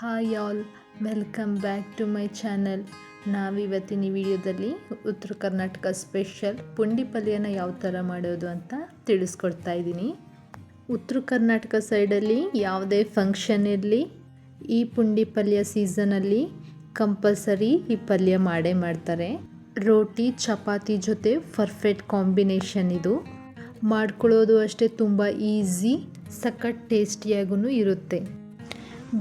Hi all, welcome back to my channel. ನಾವಿವತ್ತಿನ ಈ ವಿಡಿಯೋದಲ್ಲಿ ಉತ್ತರ ಕರ್ನಾಟಕ ಸ್ಪೆಷಲ್ ಪುಂಡಿ ಪಲ್ಯನ ಯಾವ ಥರ ಮಾಡೋದು ಅಂತ ತಿಳಿಸ್ಕೊಡ್ತಾ ಇದ್ದೀನಿ. ಉತ್ತರ ಕರ್ನಾಟಕ ಸೈಡಲ್ಲಿ ಯಾವುದೇ ಫಂಕ್ಷನ್ ಇರಲಿ, ಈ ಪುಂಡಿ ಪಲ್ಯ ಸೀಸನಲ್ಲಿ ಕಂಪಲ್ಸರಿ ಈ ಪಲ್ಯ ಮಾಡೇ ಮಾಡ್ತಾರೆ. ರೋಟಿ ಚಪಾತಿ ಜೊತೆ ಪರ್ಫೆಕ್ಟ್ ಕಾಂಬಿನೇಷನ್ ಇದು. ಮಾಡ್ಕೊಳ್ಳೋದು ಅಷ್ಟೇ ತುಂಬ ಈಸಿ, ಸಖತ್ ಟೇಸ್ಟಿಯಾಗೂ ಇರುತ್ತೆ.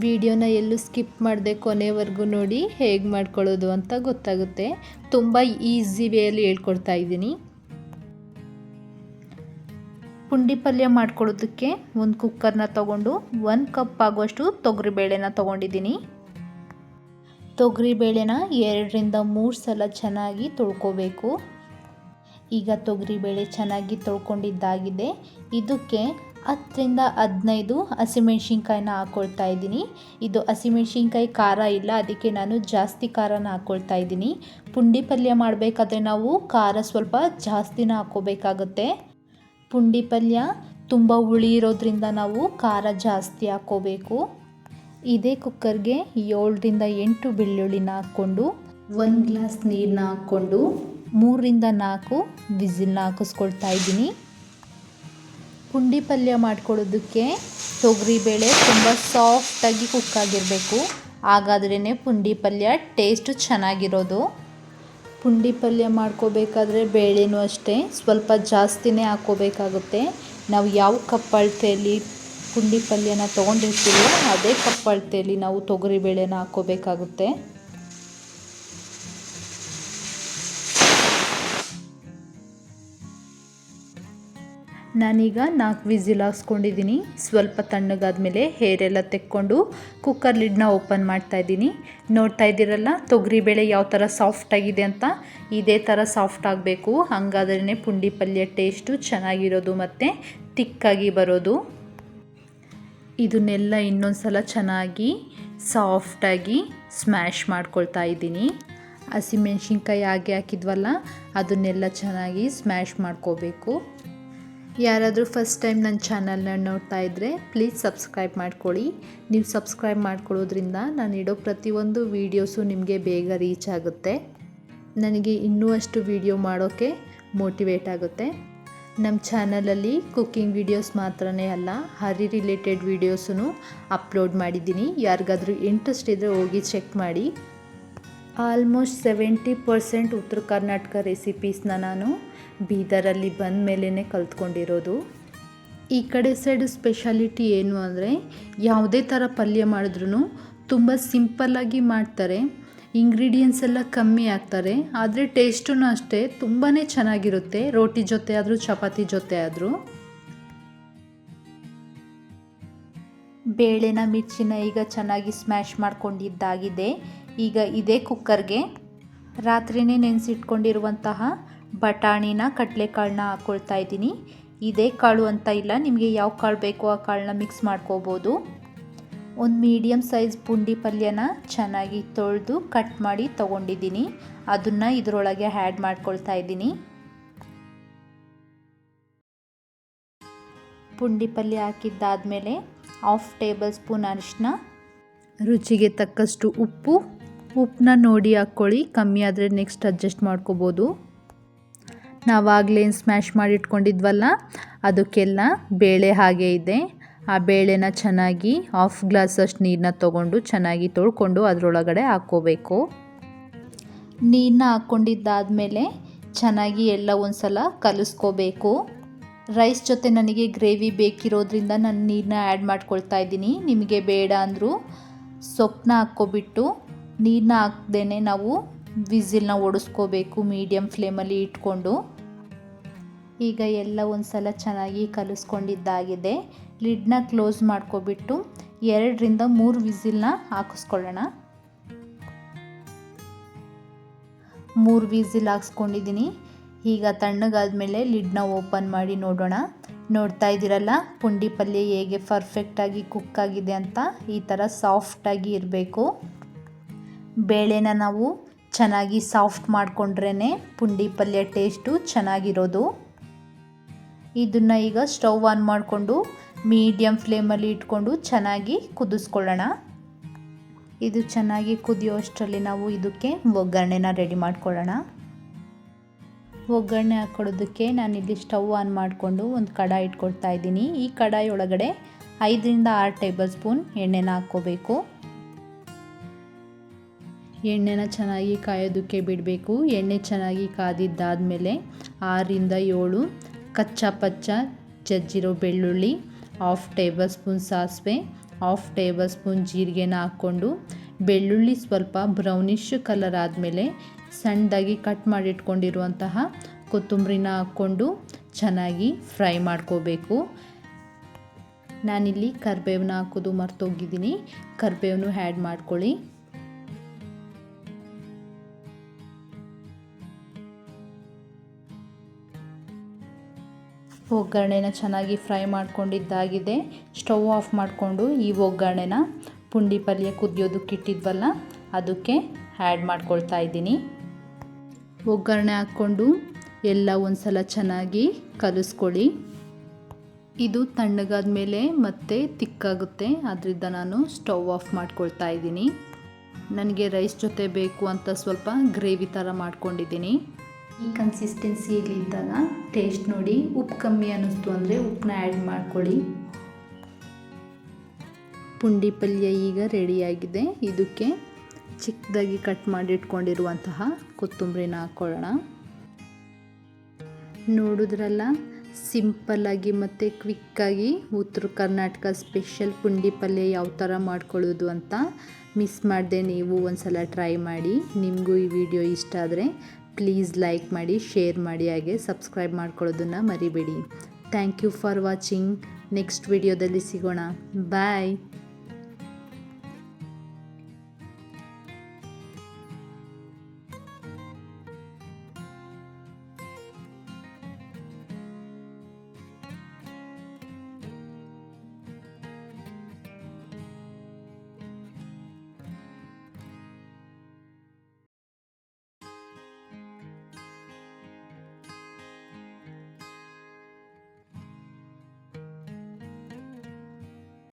ವಿಡಿಯೋನ ಎಲ್ಲೂ ಸ್ಕಿಪ್ ಮಾಡದೆ ಕೊನೆವರೆಗೂ ನೋಡಿ, ಹೇಗೆ ಮಾಡ್ಕೊಳ್ಳೋದು ಅಂತ ಗೊತ್ತಾಗುತ್ತೆ. ತುಂಬ ಈಸಿ ವೇಯಲ್ಲಿ ಹೇಳ್ಕೊಡ್ತಾ ಇದ್ದೀನಿ. ಪುಂಡಿ ಪಲ್ಯ ಮಾಡ್ಕೊಳ್ಳೋದಕ್ಕೆ ಒಂದು ಕುಕ್ಕರ್ನ ತೊಗೊಂಡು 1 ಕಪ್ ಆಗುವಷ್ಟು ತೊಗರಿಬೇಳೆನ ತೊಗೊಂಡಿದ್ದೀನಿ. ತೊಗರಿಬೇಳೆನ 2ರಿಂದ 3 ಸಲ ಚೆನ್ನಾಗಿ ತೊಳ್ಕೊಬೇಕು. ಈಗ ತೊಗರಿಬೇಳೆ ಚೆನ್ನಾಗಿ ತೊಳ್ಕೊಂಡಿದ್ದಾಗಿದೆ. ಇದಕ್ಕೆ 10ರಿಂದ 15 ಹಸಿಮೆಣ್ಸಿನ್ಕಾಯಿನ ಹಾಕ್ಕೊಳ್ತಾ ಇದ್ದೀನಿ. ಇದು ಹಸಿಮೆಣ್ಸಿನ್ಕಾಯಿ ಖಾರ ಇಲ್ಲ, ಅದಕ್ಕೆ ನಾನು ಜಾಸ್ತಿ ಖಾರನ ಹಾಕ್ಕೊಳ್ತಾ ಇದ್ದೀನಿ. ಪುಂಡಿ ಪಲ್ಯ ಮಾಡಬೇಕಾದ್ರೆ ನಾವು ಖಾರ ಸ್ವಲ್ಪ ಜಾಸ್ತಿನ ಹಾಕ್ಕೋಬೇಕಾಗುತ್ತೆ. ಪುಂಡಿ ಪಲ್ಯ ತುಂಬ ಹುಳಿ ಇರೋದ್ರಿಂದ ನಾವು ಖಾರ ಜಾಸ್ತಿ ಹಾಕ್ಕೋಬೇಕು. ಇದೇ ಕುಕ್ಕರ್ಗೆ 7ರಿಂದ 8 ಬೆಳ್ಳುಳ್ಳಿನ ಹಾಕ್ಕೊಂಡು 1 ಗ್ಲಾಸ್ ನೀರನ್ನ ಹಾಕ್ಕೊಂಡು 3ರಿಂದ 4 ವಿಸಿಲ್ನ ಹಾಕಿಸ್ಕೊಳ್ತಾ ಇದ್ದೀನಿ. ಪುಂಡಿ ಪಲ್ಯ ಮಾಡ್ಕೊಳ್ಳೋದಕ್ಕೆ ತೊಗರಿಬೇಳೆ ತುಂಬ ಸಾಫ್ಟಾಗಿ ಕುಕ್ ಆಗಿರಬೇಕು. ಹಾಗಾದ್ರೇ ಪುಂಡಿ ಪಲ್ಯ ಟೇಸ್ಟು ಚೆನ್ನಾಗಿರೋದು. ಪುಂಡಿ ಪಲ್ಯ ಮಾಡ್ಕೋಬೇಕಾದ್ರೆ ಬೇಳೆನೂ ಅಷ್ಟೇ ಸ್ವಲ್ಪ ಜಾಸ್ತಿನೇ ಹಾಕ್ಕೋಬೇಕಾಗುತ್ತೆ. ನಾವು ಯಾವ ಕಪ್ ಅಳತೆಯಲ್ಲಿ ಪುಂಡಿ ಪಲ್ಯನ ತೊಗೊಂಡಿರ್ತೀವೋ ಅದೇ ಕಪ್ ಅಳತೆಯಲ್ಲಿ ನಾವು ತೊಗರಿಬೇಳೆನ ಹಾಕ್ಕೋಬೇಕಾಗುತ್ತೆ. ನಾನೀಗ 4 ವಿಸಿಲ್ ಹಾಕ್ಸ್ಕೊಂಡಿದ್ದೀನಿ. ಸ್ವಲ್ಪ ತಣ್ಣಗಾದ್ಮೇಲೆ ಹೇರೆಲ್ಲ ತೆಕ್ಕೊಂಡು ಕುಕ್ಕರ್ ಲಿಡ್ನ ಓಪನ್ ಮಾಡ್ತಾ ಇದ್ದೀನಿ. ನೋಡ್ತಾ ಇದ್ದೀರಲ್ಲ ತೊಗರಿಬೇಳೆ ಯಾವ ಥರ ಸಾಫ್ಟಾಗಿದೆ ಅಂತ. ಇದೇ ಥರ ಸಾಫ್ಟ್ ಆಗಬೇಕು, ಹಾಗಾದ್ರೇ ಪುಂಡಿ ಪಲ್ಯ ಟೇಸ್ಟು ಚೆನ್ನಾಗಿರೋದು ಮತ್ತು ತಿಕ್ಕಾಗಿ ಬರೋದು. ಇದನ್ನೆಲ್ಲ ಇನ್ನೊಂದು ಸಲ ಚೆನ್ನಾಗಿ ಸಾಫ್ಟಾಗಿ ಸ್ಮ್ಯಾಶ್ ಮಾಡ್ಕೊಳ್ತಾ ಇದ್ದೀನಿ. ಹಸಿಮೆಣ್ಸಿನ್ಕಾಯಿ ಹಾಗೆ ಹಾಕಿದ್ವಲ್ಲ, ಅದನ್ನೆಲ್ಲ ಚೆನ್ನಾಗಿ ಸ್ಮ್ಯಾಶ್ ಮಾಡ್ಕೋಬೇಕು. ಯಾರಾದರೂ ಫಸ್ಟ್ ಟೈಮ್ ನನ್ನ ಚಾನಲ್ನ ನೋಡ್ತಾ ಇದ್ದರೆ ಪ್ಲೀಸ್ ಸಬ್ಸ್ಕ್ರೈಬ್ ಮಾಡ್ಕೊಳ್ಳಿ. ನೀವು ಸಬ್ಸ್ಕ್ರೈಬ್ ಮಾಡ್ಕೊಳ್ಳೋದ್ರಿಂದ ನಾನು ಇಡೋ ಪ್ರತಿಯೊಂದು ವೀಡಿಯೋಸು ನಿಮಗೆ ಬೇಗ ರೀಚ್ ಆಗುತ್ತೆ. ನನಗೆ ಇನ್ನೂ ಅಷ್ಟು ವೀಡಿಯೋ ಮಾಡೋಕ್ಕೆ ಮೋಟಿವೇಟ್ ಆಗುತ್ತೆ. ನಮ್ಮ ಚಾನಲಲ್ಲಿ ಕುಕ್ಕಿಂಗ್ ವೀಡಿಯೋಸ್ ಮಾತ್ರನೇ ಅಲ್ಲ, ಹರಿ ರಿಲೇಟೆಡ್ ವೀಡಿಯೋಸೂ ಅಪ್ಲೋಡ್ ಮಾಡಿದ್ದೀನಿ. ಯಾರಿಗಾದರೂ ಇಂಟ್ರೆಸ್ಟ್ ಇದ್ದರೆ ಹೋಗಿ ಚೆಕ್ ಮಾಡಿ. ಆಲ್ಮೋಸ್ಟ್ 70% ಉತ್ತರ ಕರ್ನಾಟಕ ರೆಸಿಪೀಸ್ನ ನಾನು ಬೀದರಲ್ಲಿ ಬಂದ ಮೇಲೇ ಕಲ್ತ್ಕೊಂಡಿರೋದು. ಈ ಕಡೆ ಸೈಡ್ ಸ್ಪೆಷಾಲಿಟಿ ಏನು ಅಂದರೆ, ಯಾವುದೇ ಥರ ಪಲ್ಯ ಮಾಡಿದ್ರೂ ತುಂಬ ಸಿಂಪಲ್ಲಾಗಿ ಮಾಡ್ತಾರೆ. ಇಂಗ್ರೀಡಿಯೆಂಟ್ಸ್ ಎಲ್ಲ ಕಮ್ಮಿ ಹಾಕ್ತಾರೆ, ಆದರೆ ಟೇಸ್ಟೂ ಅಷ್ಟೇ ತುಂಬಾ ಚೆನ್ನಾಗಿರುತ್ತೆ. ರೋಟಿ ಜೊತೆ ಆದರೂ ಚಪಾತಿ ಜೊತೆ ಆದರೂ. ಬೇಳೆನ ಮಿರ್ಚಿನ ಈಗ ಚೆನ್ನಾಗಿ ಸ್ಮ್ಯಾಶ್ ಮಾಡ್ಕೊಂಡಿದ್ದಾಗಿದೆ. ಈಗ ಇದೇ ಕುಕ್ಕರ್ಗೆ ರಾತ್ರಿನೇ ನೆನೆಸಿಟ್ಕೊಂಡಿರುವಂತಹ ಬಟಾಣಿನ ಕಡಲೆಕಾಳನ್ನ ಹಾಕ್ಕೊಳ್ತಾ ಇದ್ದೀನಿ. ಇದೇ ಕಾಳು ಅಂತ ಇಲ್ಲ, ನಿಮಗೆ ಯಾವ ಕಾಳು ಬೇಕೋ ಆ ಕಾಳನ್ನ ಮಿಕ್ಸ್ ಮಾಡ್ಕೋಬೋದು. ಒಂದು ಮೀಡಿಯಮ್ ಸೈಜ್ ಪುಂಡಿ ಪಲ್ಯನ ಚೆನ್ನಾಗಿ ತೊಳೆದು ಕಟ್ ಮಾಡಿ ತೊಗೊಂಡಿದ್ದೀನಿ. ಅದನ್ನು ಇದರೊಳಗೆ ಆ್ಯಡ್ ಮಾಡ್ಕೊಳ್ತಾ ಇದ್ದೀನಿ. ಪುಂಡಿ ಪಲ್ಯ ಹಾಕಿದ್ದಾದಮೇಲೆ 1/2 ಟೇಬಲ್ ಸ್ಪೂನ್ ಅರಿಶಿನ, ರುಚಿಗೆ ತಕ್ಕಷ್ಟು ಉಪ್ಪನ್ನ ನೋಡಿ ಹಾಕ್ಕೊಳ್ಳಿ. ಕಮ್ಮಿ ಆದರೆ ನೆಕ್ಸ್ಟ್ ಅಡ್ಜಸ್ಟ್ ಮಾಡ್ಕೋಬೋದು. ನಾವಾಗಲೇ ಸ್ಮ್ಯಾಶ್ ಮಾಡಿ ಇಟ್ಕೊಂಡಿದ್ವಲ್ಲ, ಅದಕ್ಕೆಲ್ಲ ಬೇಳೆ ಹಾಗೆ ಇದೆ. ಆ ಬೇಳೆನ ಚೆನ್ನಾಗಿ 1/2 ಗ್ಲಾಸಷ್ಟು ನೀರನ್ನ ತೊಗೊಂಡು ಚೆನ್ನಾಗಿ ತೊಳ್ಕೊಂಡು ಅದರೊಳಗಡೆ ಹಾಕ್ಕೋಬೇಕು. ನೀರನ್ನ ಹಾಕ್ಕೊಂಡಿದ್ದಾದಮೇಲೆ ಚೆನ್ನಾಗಿ ಎಲ್ಲ ಒಂದು ಸಲ ಕಲಿಸ್ಕೋಬೇಕು. ರೈಸ್ ಜೊತೆ ನನಗೆ ಗ್ರೇವಿ ಬೇಕಿರೋದ್ರಿಂದ ನಾನು ನೀರನ್ನ ಆ್ಯಡ್ ಮಾಡ್ಕೊಳ್ತಾ ಇದ್ದೀನಿ. ನಿಮಗೆ ಬೇಡ ಅಂದರೂ ಸೊಪ್ಪನ್ನ ಹಾಕ್ಕೊಬಿಟ್ಟು ನೀರನ್ನ ಹಾಕ್ದೇ ನಾವು ವಿಸಿಲ್ನ ಓಡಿಸ್ಕೋಬೇಕು ಮೀಡಿಯಮ್ ಫ್ಲೇಮಲ್ಲಿ ಇಟ್ಕೊಂಡು. ಈಗ ಎಲ್ಲ ಒಂದು ಸಲ ಚೆನ್ನಾಗಿ ಕಲಿಸ್ಕೊಂಡಿದ್ದಾಗಿದೆ. ಲಿಡ್ನ ಕ್ಲೋಸ್ ಮಾಡ್ಕೊಬಿಟ್ಟು 2ರಿಂದ 3 ವಿಸಿಲ್ನ ಹಾಕಿಸ್ಕೊಳ್ಳೋಣ. 3 ವಿಸಿಲ್ ಹಾಕ್ಸ್ಕೊಂಡಿದ್ದೀನಿ. ಈಗ ತಣ್ಣಗಾದ್ಮೇಲೆ ಲಿಡ್ನ ಓಪನ್ ಮಾಡಿ ನೋಡೋಣ. ನೋಡ್ತಾ ಇದ್ದೀರಲ್ಲ ಪುಂಡಿ ಪಲ್ಯ ಹೇಗೆ ಪರ್ಫೆಕ್ಟಾಗಿ ಕುಕ್ ಆಗಿದೆ ಅಂತ. ಈ ಥರ ಸಾಫ್ಟಾಗಿ ಇರಬೇಕು. ಬೇಳೆನ ನಾವು ಚೆನ್ನಾಗಿ ಸಾಫ್ಟ್ ಮಾಡಿಕೊಂಡ್ರೇ ಪುಂಡಿ ಪಲ್ಯ ಟೇಸ್ಟು ಚೆನ್ನಾಗಿರೋದು. ಇದನ್ನು ಈಗ ಸ್ಟವ್ ಆನ್ ಮಾಡಿಕೊಂಡು ಮೀಡಿಯಮ್ ಫ್ಲೇಮಲ್ಲಿ ಇಟ್ಕೊಂಡು ಚೆನ್ನಾಗಿ ಕುದಿಸ್ಕೊಳ್ಳೋಣ. ಇದು ಚೆನ್ನಾಗಿ ಕುದಿಯೋಷ್ಟರಲ್ಲಿ ನಾವು ಇದಕ್ಕೆ ಒಗ್ಗರಣೆನ ರೆಡಿ ಮಾಡ್ಕೊಳ್ಳೋಣ. ಒಗ್ಗರಣೆ ಹಾಕ್ಕೊಳ್ಳೋದಕ್ಕೆ ನಾನಿಲ್ಲಿ ಸ್ಟವ್ ಆನ್ ಮಾಡಿಕೊಂಡು ಒಂದು ಕಡಾಯಿ ಇಟ್ಕೊಳ್ತಾ ಇದ್ದೀನಿ. ಈ ಕಡಾಯಿ ಒಳಗಡೆ 5ರಿಂದ 6 ಟೇಬಲ್ ಸ್ಪೂನ್ ಎಣ್ಣೆನ ಹಾಕ್ಕೋಬೇಕು. ಎಣ್ಣೆನ ಚೆನ್ನಾಗಿ ಕಾಯೋದಕ್ಕೆ ಬಿಡಬೇಕು. ಎಣ್ಣೆ ಚೆನ್ನಾಗಿ ಕಾದಿದ್ದಾದಮೇಲೆ 6ರಿಂದ 7 ಕಚ್ಚಾ ಪಚ್ಚ ಜಜ್ಜಿರೋ ಬೆಳ್ಳುಳ್ಳಿ, 1/2 ಟೇಬಲ್ ಸ್ಪೂನ್ ಸಾಸಿವೆ, 1/2 ಟೇಬಲ್ ಸ್ಪೂನ್ ಜೀರಿಗೆನ ಹಾಕ್ಕೊಂಡು ಬೆಳ್ಳುಳ್ಳಿ ಸ್ವಲ್ಪ ಬ್ರೌನಿಶ್ ಕಲರ್ ಆದಮೇಲೆ ಸಣ್ಣದಾಗಿ ಕಟ್ ಮಾಡಿಟ್ಕೊಂಡಿರುವಂತಹ ಕೊತ್ತಂಬರಿನ ಹಾಕ್ಕೊಂಡು ಚೆನ್ನಾಗಿ ಫ್ರೈ ಮಾಡ್ಕೋಬೇಕು. ನಾನಿಲ್ಲಿ ಕರಿಬೇವನ್ನ ಹಾಕೋದು ಮರ್ತೋಗಿದ್ದೀನಿ, ಕರಿಬೇವನ್ನು ಆ್ಯಡ್ ಮಾಡ್ಕೊಳ್ಳಿ. ಒಗ್ಗರಣೆನ ಚೆನ್ನಾಗಿ ಫ್ರೈ ಮಾಡ್ಕೊಂಡಿದ್ದಾಗಿದೆ. ಸ್ಟವ್ ಆಫ್ ಮಾಡಿಕೊಂಡು ಈ ಒಗ್ಗರಣೆನ ಪುಂಡಿ ಪಲ್ಯ ಕುದಿಯೋದಕ್ಕೆ ಇಟ್ಟಿದ್ವಲ್ಲ ಅದಕ್ಕೆ ಆ್ಯಡ್ ಮಾಡ್ಕೊಳ್ತಾ ಇದ್ದೀನಿ. ಒಗ್ಗರಣೆ ಹಾಕ್ಕೊಂಡು ಎಲ್ಲ ಒಂದು ಸಲ ಚೆನ್ನಾಗಿ ಕಲಿಸ್ಕೊಳ್ಳಿ. ಇದು ತಣ್ಣಗಾದ ಮೇಲೆ ಮತ್ತೆ ತಿಕ್ಕಾಗುತ್ತೆ, ಅದರಿಂದ ನಾನು ಸ್ಟವ್ ಆಫ್ ಮಾಡ್ಕೊಳ್ತಾ ಇದ್ದೀನಿ. ನನಗೆ ರೈಸ್ ಜೊತೆ ಬೇಕು ಅಂತ ಸ್ವಲ್ಪ ಗ್ರೇವಿ ಥರ ಮಾಡ್ಕೊಂಡಿದ್ದೀನಿ. ಈ ಕನ್ಸಿಸ್ಟೆನ್ಸಿಯಲ್ಲಿದ್ದಾಗ ಟೇಸ್ಟ್ ನೋಡಿ, ಉಪ್ಪು ಕಮ್ಮಿ ಅನ್ನಿಸ್ತು ಅಂದರೆ ಉಪ್ಪನ್ನ ಆ್ಯಡ್ ಮಾಡ್ಕೊಳ್ಳಿ. ಪುಂಡಿ ಪಲ್ಯ ಈಗ ರೆಡಿಯಾಗಿದೆ. ಇದಕ್ಕೆ ಚಿಕ್ಕದಾಗಿ ಕಟ್ ಮಾಡಿಟ್ಕೊಂಡಿರುವಂತಹ ಕೊತ್ತಂಬರಿನ ಹಾಕ್ಕೊಳ್ಳೋಣ. ನೋಡಿದ್ರಲ್ಲ, ಸಿಂಪಲ್ಲಾಗಿ ಮತ್ತು ಕ್ವಿಕ್ಕಾಗಿ ಉತ್ತರ ಕರ್ನಾಟಕ ಸ್ಪೆಷಲ್ ಪುಂಡಿ ಪಲ್ಯ ಯಾವ ಥರ ಮಾಡ್ಕೊಳ್ಳೋದು ಅಂತ. ಮಿಸ್ ಮಾಡದೆ ನೀವು ಒಂದು ಸಲ ಟ್ರೈ ಮಾಡಿ. ನಿಮಗೂ ಈ ವಿಡಿಯೋ ಇಷ್ಟ ಆದರೆ ಪ್ಲೀಸ್ ಲೈಕ್ ಮಾಡಿ, ಶೇರ್ ಮಾಡಿ, ಹಾಗೆ ಸಬ್ಸ್ಕ್ರೈಬ್ ಮಾಡ್ಕೊಳ್ಳೋದನ್ನು ಮರಿಬೇಡಿ. Thank you for watching. Next ವಿಡಿಯೋದಲ್ಲಿ ಸಿಗೋಣ. ಬಾಯ್.